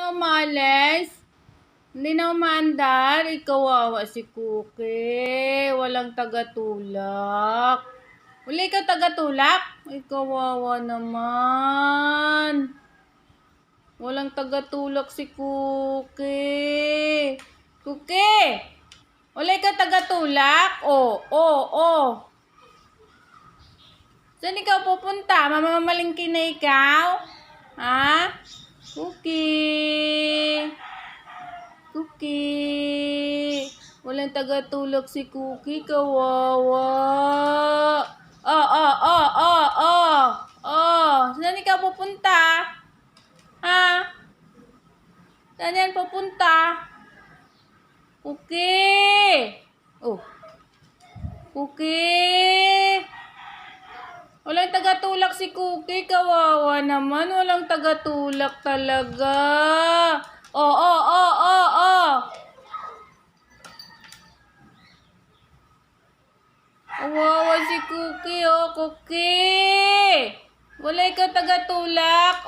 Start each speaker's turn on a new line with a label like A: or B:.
A: na umalis? Hindi na umaandar? Ikawawa si Cookie. Walang tagatulak. Wala ikaw tagatulak? Ikawawa naman. Walang tagatulak si Cookie. Cookie! Wala ikaw tagatulak? Oh. Saan ikaw pupunta? Mamamalingki na ikaw? Ha? Cookie! Walang tagatulak si Cookie. Kawawa. Saan ikaw pupunta? Ha? Saan yan pupunta? Cookie! Cookie! Walang tagatulak si Cookie. Kawawa naman. Walang tagatulak talaga. Kawawa si Cookie, Cookie. Wala ikaw tagatulak.